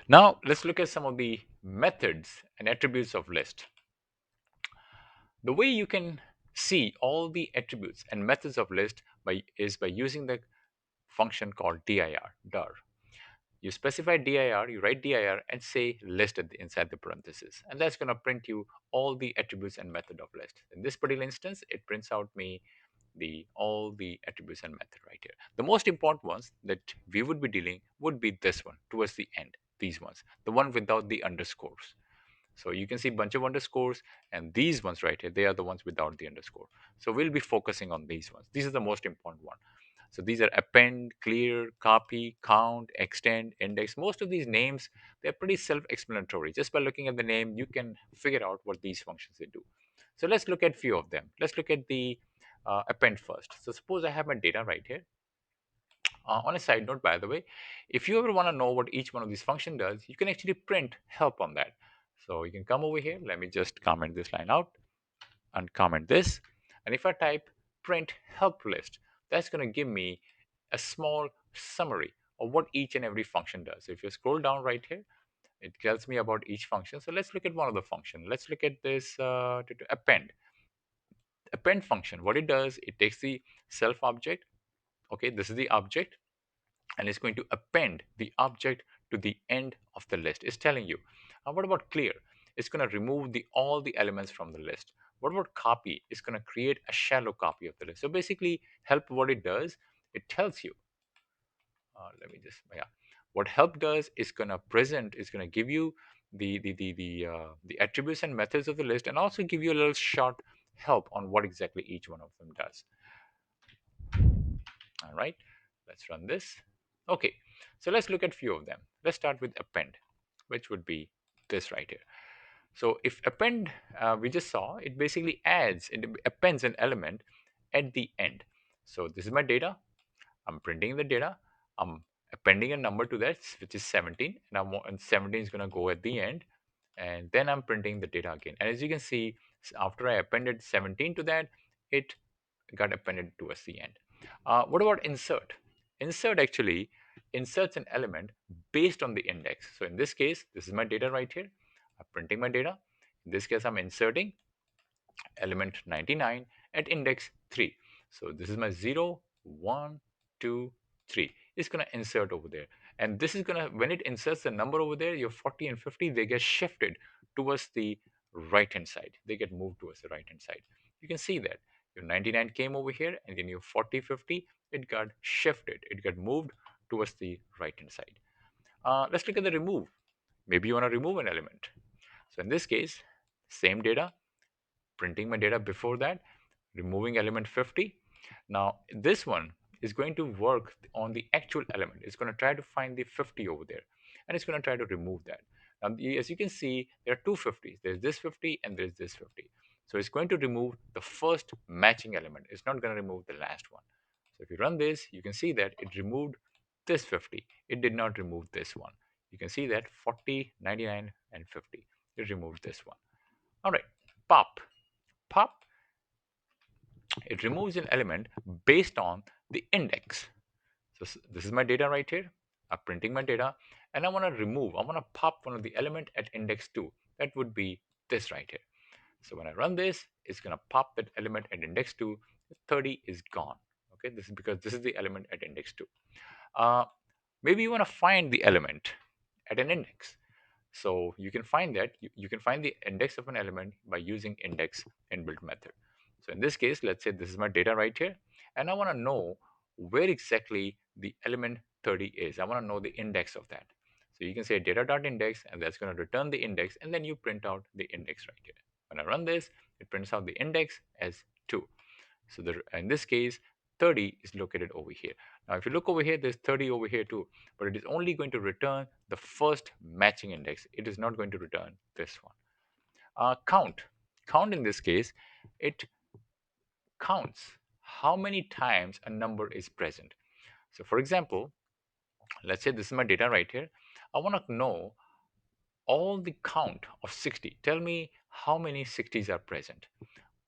Now let's look at some of the methods and attributes of list. The way you can see all the attributes and methods of list is by using the function called dir. You specify dir, you write dir and say list inside the parentheses, and that's going to print you all the attributes and method of list. In this particular instance, it prints out me the all the attributes and method right here. The most important ones that we would be dealing would be this one towards the end, these ones, the one without the underscores. So you can see bunch of underscores, and these ones right here, they are the ones without the underscore. So we'll be focusing on these ones. These are the most important one. So these are append, clear, copy, count, extend, index. Most of these names, they're pretty self-explanatory. Just by looking at the name, you can figure out what these functions they do. So let's look at few of them. Let's look at the append first. So suppose I have my data right here. On a side note, by the way, if you ever want to know what each one of these function does, you can actually print help on that. So you can come over here. Let me just comment this line out and comment this. And if I type print help list, that's going to give me a small summary of what each and every function does. So if you scroll down right here, it tells me about each function. So let's look at one of the function. Let's look at this to append. Append function, what it does, it takes the self object. Okay, this is the object, and it's going to append the object to the end of the list. It's telling you. What about clear? It's going to remove all the elements from the list. What about copy? It's going to create a shallow copy of the list. So basically, help, what it does, it tells you. Let me just, yeah. What help does is going to present, is going to give you the attributes and methods of the list, and also give you a little short help on what exactly each one of them does. All right, let's run this. Okay, so let's look at few of them. Let's start with append, which would be this right here. So if append, we just saw, it basically adds, it appends an element at the end. So this is my data. I'm printing the data. I'm appending a number to that, which is 17, and 17 is going to go at the end. And then I'm printing the data again. And as you can see, after I appended 17 to that, it got appended towards the end. What about insert? Insert actually inserts an element based on the index. So in this case, this is my data right here. I'm printing my data. In this case, I'm inserting element 99 at index 3. So this is my 0, 1, 2, 3. It's going to insert over there. And this is going to, when it inserts the number over there, your 40 and 50, they get shifted towards the right hand side. They get moved towards the right hand side. You can see that your 99 came over here, and then your 40, 50, it got shifted. It got moved towards the right hand side. Let's look at the remove. Maybe you want to remove an element. So in this case, same data, printing my data before that, removing element 50. Now this one is going to work on the actual element. It's going to try to find the 50 over there, and it's going to try to remove that. Now as you can see, there are two 50s. There's this 50 and there's this 50. So it's going to remove the first matching element. It's not going to remove the last one. So if you run this, you can see that it removed this 50. It did not remove this one. You can see that 40, 99, and 50. It removed this one. All right, pop. Pop, it removes an element based on the index. So this is my data right here. I'm printing my data, and I want to remove, I want to pop one of the element at index 2. That would be this right here. So when I run this, it's going to pop that element at index 2. 30 is gone. Okay, this is because this is the element at index 2. Uh, Maybe you want to find the element at an index. So you can find that, you can find the index of an element by using index inbuilt method. So in this case, let's say this is my data right here, and I want to know where exactly the element 30 is. I want to know the index of that. So you can say data.index, and that's going to return the index, and then you print out the index right here. When I run this, it prints out the index as 2. So in this case, 30 is located over here. Now, if you look over here, there's 30 over here too, but it is only going to return the first matching index. It is not going to return this one. Count. Count in this case, it counts how many times a number is present. So for example, let's say this is my data right here. I want to know all the count of 60. Tell me how many 60s are present.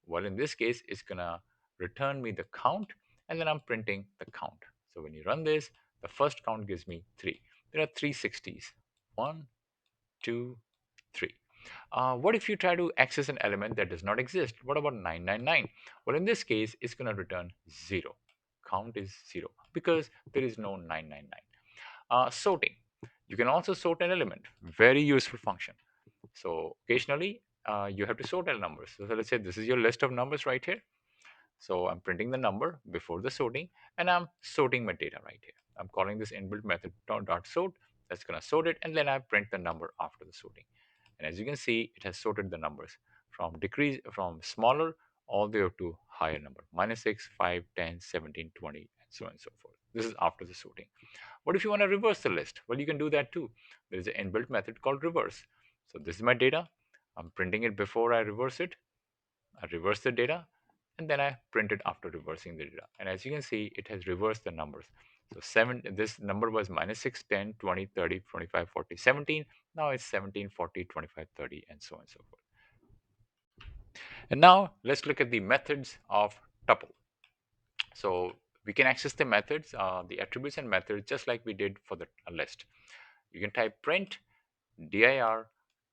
Well, in this case, it's gonna return me the count, and then I'm printing the count. So when you run this, the first count gives me 3. There are 360s One, two, three. What if you try to access an element that does not exist? What about 999? Well, in this case, it's going to return 0. Count is 0 because there is no 999. Sorting. You can also sort an element. Very useful function. So occasionally, you have to sort a number. So let's say this is your list of numbers right here. So I'm printing the number before the sorting, and I'm sorting my data right here. I'm calling this inbuilt method dot sort. That's going to sort it, and then I print the number after the sorting. And as you can see, it has sorted the numbers from smaller all the way up to higher number, minus 6, 5, 10, 17, 20, and so on and so forth. This is after the sorting. What if you want to reverse the list? Well, you can do that too. There is an inbuilt method called reverse. So this is my data. I'm printing it before I reverse it. I reverse the data, and then I print it after reversing the data. And as you can see, it has reversed the numbers. So this number was minus 6, 10, 20, 30, 25, 40, 17. Now it's 17, 40, 25, 30, and so on and so forth. And now let's look at the methods of tuple. So we can access the methods, the attributes and methods, just like we did for the list. You can type print dir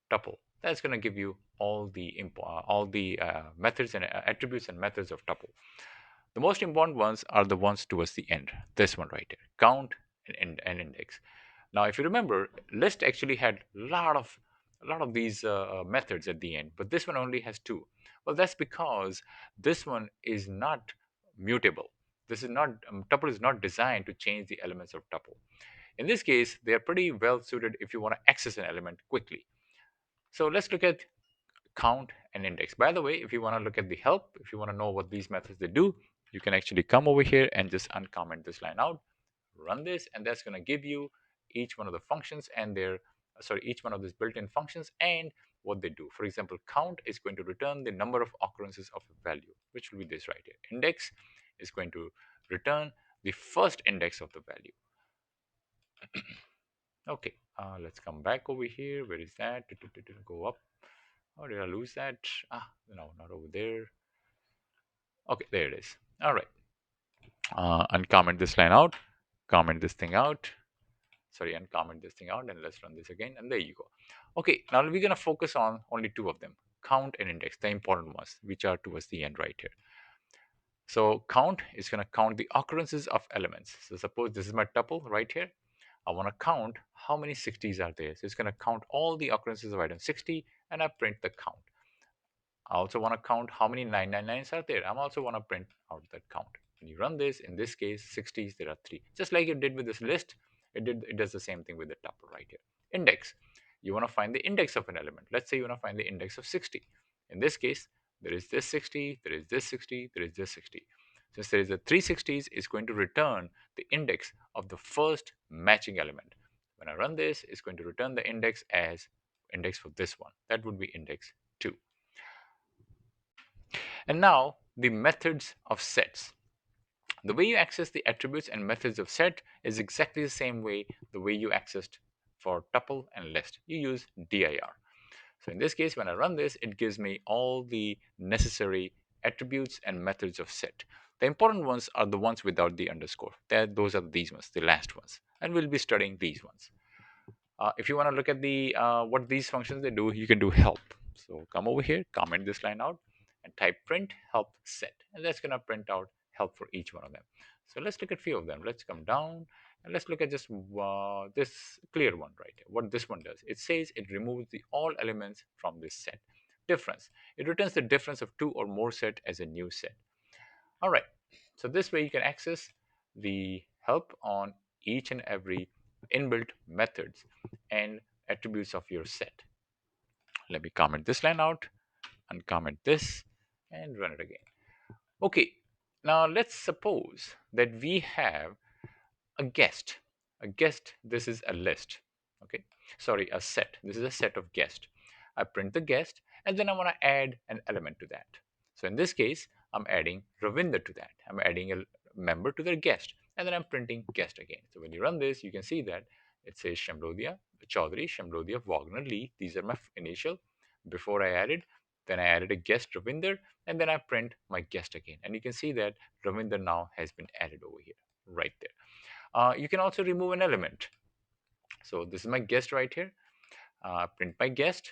tuple. That's going to give you all the methods and attributes and methods of tuple. The most important ones are the ones towards the end. This one right here, count and index. Now, if you remember, list actually had a lot of these methods at the end, but this one only has two. Well, that's because this one is not mutable. This is not tuple is not designed to change the elements of tuple. In this case, they are pretty well suited if you want to access an element quickly. So let's look at count and index. By the way, if you want to look at the help, if you want to know what these methods they do, you can actually come over here and just uncomment this line out, run this, and that's going to give you each one of the functions and each one of these built-in functions and what they do. For example, count is going to return the number of occurrences of a value, which will be this right here. Index is going to return the first index of the value. Okay, let's come back over here. Where is that? Go up. Oh, did I lose that? No, not over there. Okay, there it is. All right. Uncomment this line out. Comment this thing out. Sorry, uncomment this thing out, and let's run this again. And there you go. Okay, now we're gonna focus on only two of them: count and index, the important ones, which are towards the end right here. So count is gonna count the occurrences of elements. So suppose this is my tuple right here. I want to count how many 60s are there. So it's going to count all the occurrences of item 60, and I print the count. I also want to count how many 999s are there. I also want to print out that count. When you run this, in this case, 60s, there are 3. Just like it did with this list, it does the same thing with the tuple right here. Index. You want to find the index of an element. Let's say you want to find the index of 60. In this case, there is this 60, there is this 60, there is this 60. Since there is a 360s, it's going to return the index of the first matching element. When I run this, it's going to return the index as index for this one. That would be index 2. And now the methods of sets. The way you access the attributes and methods of set is exactly the same way you accessed for tuple and list. You use dir. So in this case, when I run this, it gives me all the necessary attributes and methods of set. The important ones are the ones without the underscore. Those are these ones, the last ones. And we'll be studying these ones. If you want to look at the what these functions they do, you can do help. So come over here, comment this line out, and type print help set, and that's going to print out help for each one of them. So let's look at few of them. Let's come down and let's look at just this clear one right here. What this one does, it says it removes the all elements from this set. Difference, it returns the difference of two or more set as a new set. All right, so this way you can access the help on each and every inbuilt methods and attributes of your set. Let me comment this line out, uncomment this, and run it again. Okay, now let's suppose that we have a guest. A guest, this is a list. Okay, sorry, a set. This is a set of guest. I print the guest, and then I want to add an element to that. So in this case, I'm adding Ravinder to that. I'm adding a member to the guest, and then I'm printing guest again. So when you run this, you can see that it says Shamlodia, Chaudhary, Shamlodia, Wagner, Lee. These are my initial. Before I added, then I added a guest Ravinder, and then I print my guest again. And you can see that Ravinder now has been added over here, right there. You can also remove an element. So this is my guest right here. Print my guest.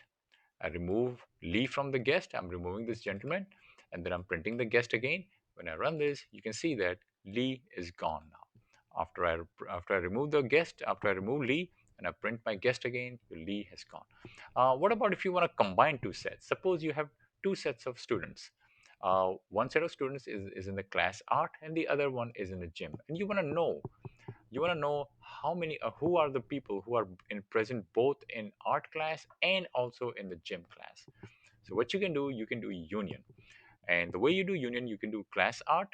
I remove Lee from the guest. I'm removing this gentleman, and then I'm printing the guest again. When I run this, you can see that Lee is gone now. After I remove the guest, after I remove Lee, and I print my guest again, Lee has gone. What about if you want to combine two sets? Suppose you have two sets of students. One set of students is in the class art, and the other one is in the gym, and you want to know how many who are the people who are in present both in art class and also in the gym class. So what you can do union, and the way you do union, you can do class art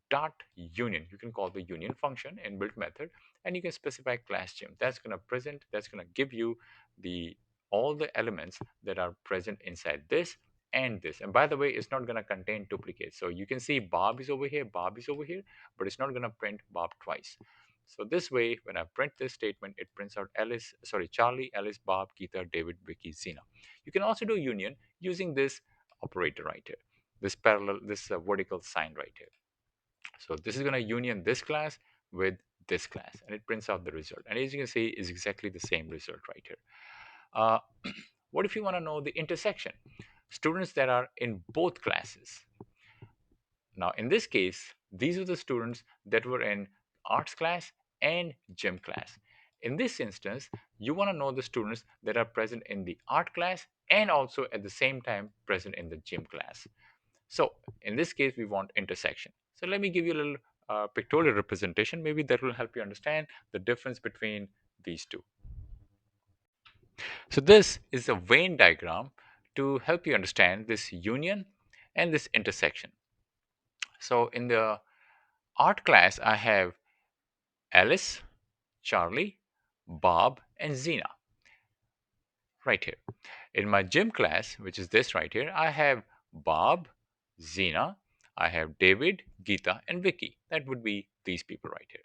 dot union. You can call the union function in built method, and you can specify class gym. That's going to give you the all the elements that are present inside this and this. And by the way, it's not going to contain duplicates. So you can see Bob is over here, Bob is over here, but it's not going to print Bob twice. So this way, when I print this statement, it prints out Charlie, Alice, Bob, Geeta, David, Vicky, Zena. You can also do union using this operator right here, this vertical sign right here. So this is going to union this class with this class, and it prints out the result. And as you can see, is exactly the same result right here. Uh, what if you want to know the intersection? Students that are in both classes. Now, in this case, these are the students that were in arts class and gym class. In this instance, you want to know the students that are present in the art class and also at the same time present in the gym class. So in this case, we want intersection. So let me give you a little pictorial representation. Maybe that will help you understand the difference between these two. So this is a Venn diagram to help you understand this union and this intersection. So in the art class, I have Alice, Charlie, Bob, and Zena right here. In my gym class, which is this right here, I have Bob, Zena, I have David, Geeta, and Vicky. That would be these people right here.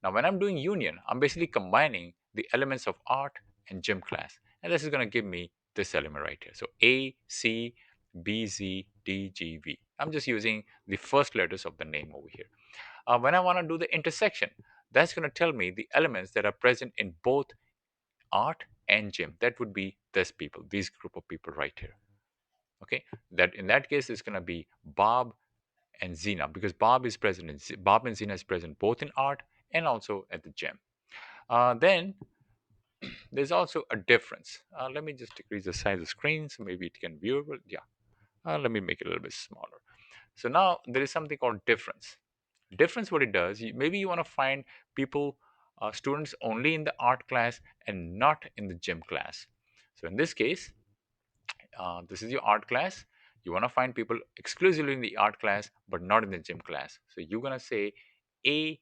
Now, when I'm doing union, I'm basically combining the elements of art and gym class. And this is going to give me this element right here. So A, C, B, Z, D, G, V. I'm just using the first letters of the name over here. When I want to do the intersection, that's going to tell me the elements that are present in both art and gym. That would be this people, these group of people right here. Okay, that in that case is going to be Bob and Zena, because Bob and Zena is present both in art and also at the gym. Then there's also a difference. Let me just decrease the size of the screen so maybe it can viewable. Yeah, let me make it a little bit smaller. So now there is something called difference. Difference, what it does, maybe you want to find people, students only in the art class and not in the gym class. So in this case, this is your art class. You want to find people exclusively in the art class but not in the gym class. So you're going to say a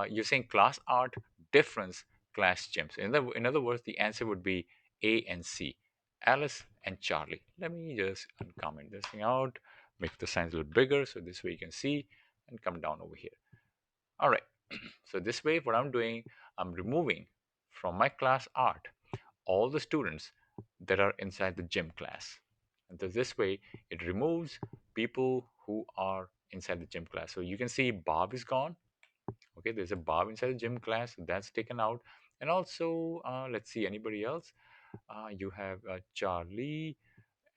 you're saying class art, difference class gym. So in other words, the answer would be A and C, Alice and Charlie. Let me just uncomment this thing out, make the signs a little bigger so this way you can see, and come down over here. All right. So this way, what I'm doing, I'm removing from my class art all the students that are inside the gym class. And so this way, it removes people who are inside the gym class. So you can see Bob is gone. Okay, there's a Bob inside the gym class, so that's taken out. And also, let's see, anybody else? You have Charlie,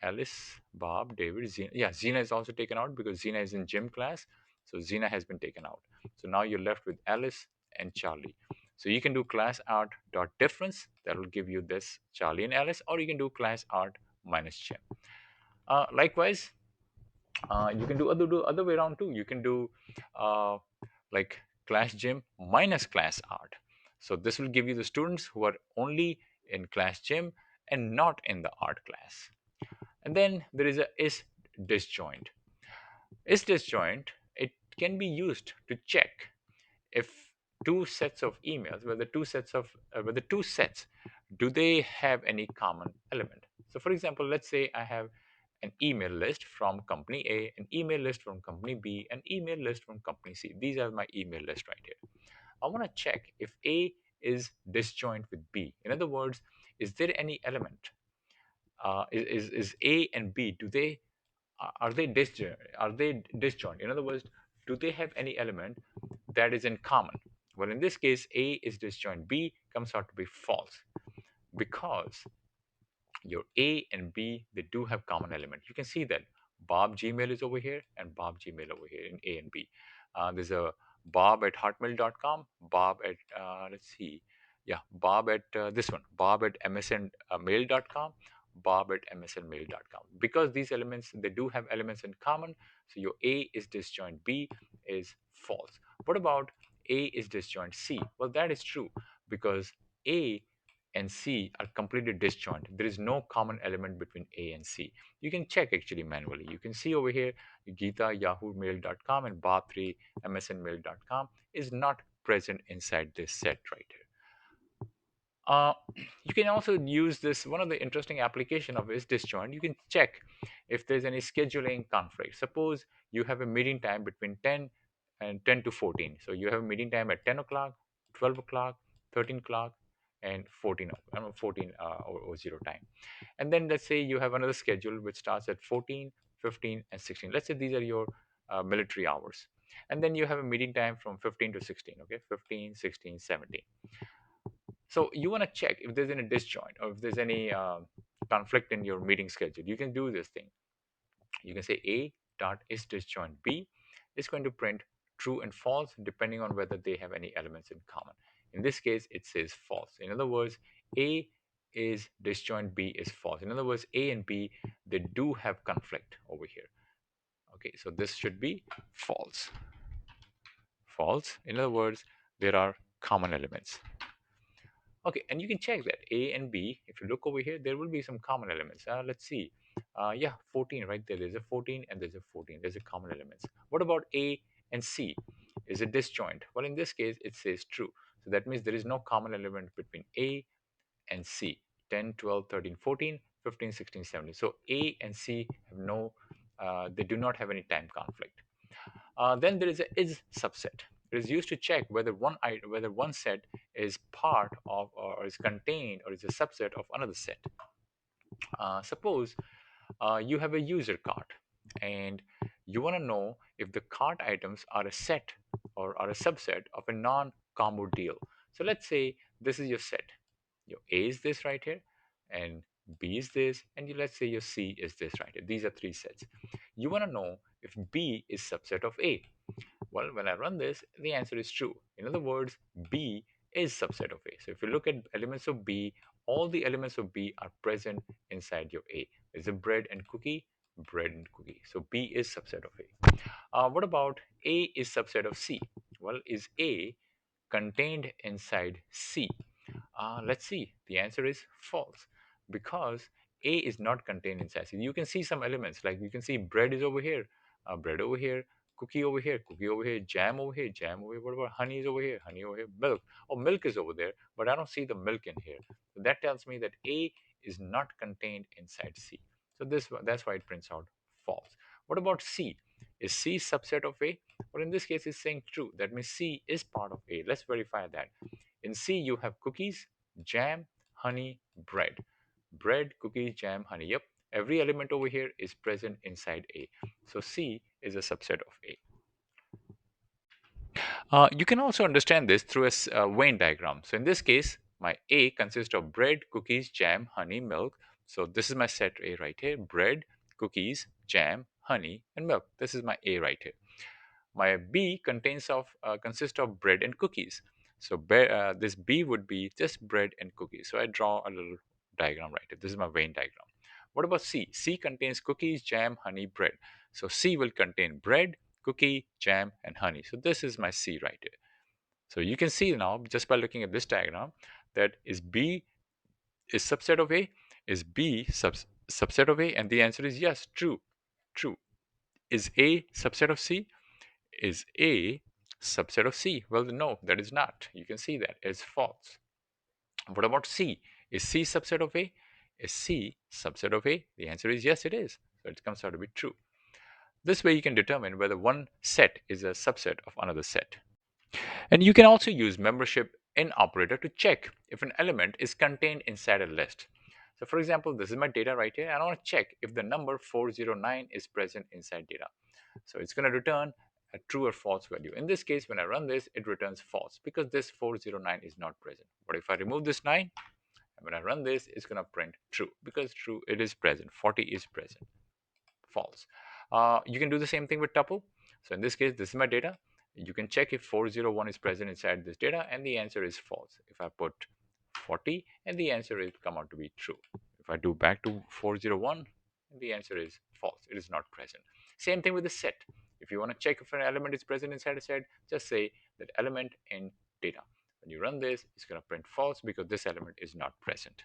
Alice, Bob, David, Zena. Yeah, Zena is also taken out because Zena is in gym class. So Zena has been taken out. So now you're left with Alice and Charlie. So you can do class art dot difference. That will give you this Charlie and Alice, or you can do class art minus gym. Likewise, you can do other way around too. You can do uh, like class gym minus class art. So this will give you the students who are only in class gym and not in the art class. And then there is a is disjoint. Is disjoint, it can be used to check if two sets of emails, whether two sets, do they have any common element. So for example, let's say I have an email list from company A, an email list from company B, an email list from company C. These are my email list right here. I want to check if A is disjoint with B. In other words, is there any element? Is A and B, do they are they disjoint? In other words, do they have any element that is in common? Well, in this case, A is disjoint B comes out to be false because your A and B, they do have common element. You can see that Bob Gmail is over here and Bob Gmail over here in A and B. There's a Bob at hotmail.com, Bob at, let's see, yeah, Bob at this one, Bob at msnmail.com, Bob at msnmail.com. Because these elements, they do have elements in common, so your A is disjoint B is false. What about A is disjoint C? Well, that is true because A and C are completely disjoint. There is no common element between A and C. You can check actually manually. You can see over here, Geeta yahoomail.com and Bob3 msnmail.com is not present inside this set right here. Uh, you can also use this. One of the interesting application of is disjoint. You can check if there's any scheduling conflict. Suppose you have a meeting time between 10 and 10 to 14. So you have a meeting time at 10 o'clock, 12 o'clock, 13 o'clock, and 14, 14 or 0 time. And then let's say you have another schedule which starts at 14, 15, and 16. Let's say these are your military hours. And then you have a meeting time from 15 to 16, okay? 15, 16, 17. So you want to check if there's any disjoint or if there's any conflict in your meeting schedule. You can do this thing. You can say A dot is disjoint B is going to print true and false depending on whether they have any elements in common. In this case, it says false. In other words, A is disjoint B is false. In other words, A and B, they do have conflict over here. Okay, so this should be false. False. In other words, there are common elements. Okay, and you can check that A and B. If you look over here, there will be some common elements. Let's see. Yeah, 14 right there. There's a 14 and there's a 14. There's a common elements. What about A and C? Is it disjoint? Well, in this case, it says true. So that means there is no common element between A and C. 10, 12, 13, 14, 15, 16, 17. So A and C have no, they do not have any time conflict. Then there is a is subset. It is used to check whether one set is part of or is contained or is a subset of another set. Suppose you have a user cart and you want to know if the cart items are a set or are a subset of a non-combo deal. So let's say this is your set. Your A is this right here, and B is this, and let's say your C is this right here. These are three sets. You want to know if B is subset of A. Well, when I run this, the answer is true. In other words, B is subset of A. So if you look at elements of B, all the elements of B are present inside your A. There's a bread and cookie, bread and cookie. So B is subset of A. What about A is subset of C? Well, is A contained inside C? Let's see. The answer is false because A is not contained inside C. You can see some elements like you can see bread is over here, cookie over here, jam over here, jam over here. What about honey is over here, honey over here, milk. Oh, milk is over there, but I don't see the milk in here. So that tells me that A is not contained inside C. So that's why it prints out false. What about C? Is C subset of A? Well, in this case, it's saying true. That means C is part of A. Let's verify that. In C, you have cookies, jam, honey, bread. Bread, cookies, jam, honey. Yep, every element over here is present inside A. So C is a subset of A. You can also understand this through a Venn diagram. So in this case, my A consists of bread, cookies, jam, honey, milk. So this is my set A right here. Bread, cookies, jam, honey, and milk. This is my A right here. My B consists of bread and cookies. So this B would be just bread and cookies. So I draw a little diagram right here. This is my Venn diagram. What about C? C contains cookies, jam, honey, bread. So C will contain bread, cookie, jam, and honey. So this is my C right here. So you can see now just by looking at this diagram that is B is subset of A, is B subset of A, and the answer is yes, true, true. Is A subset of C? Is A subset of C? Well, no, that is not. You can see that it's false. What about C? Is C subset of A? Is C subset of A? The answer is yes, it is. So it comes out to be true. This way you can determine whether one set is a subset of another set. And you can also use membership in operator to check if an element is contained inside a list. So for example, this is my data right here. And I want to check if the number 409 is present inside data. So it's going to return a true or false value. In this case, when I run this, it returns false because this 409 is not present. But if I remove this 9, and when I run this, it's going to print true because true, it is present. 40 is present. False. You can do the same thing with tuple. So in this case, this is my data. You can check if 401 is present inside this data, and the answer is false. If I put 40, and the answer is come out to be true. If I do back to 401, the answer is false. It is not present. Same thing with the set. If you want to check if an element is present inside a set, just say that element in data. When you run this, it's going to print false because this element is not present.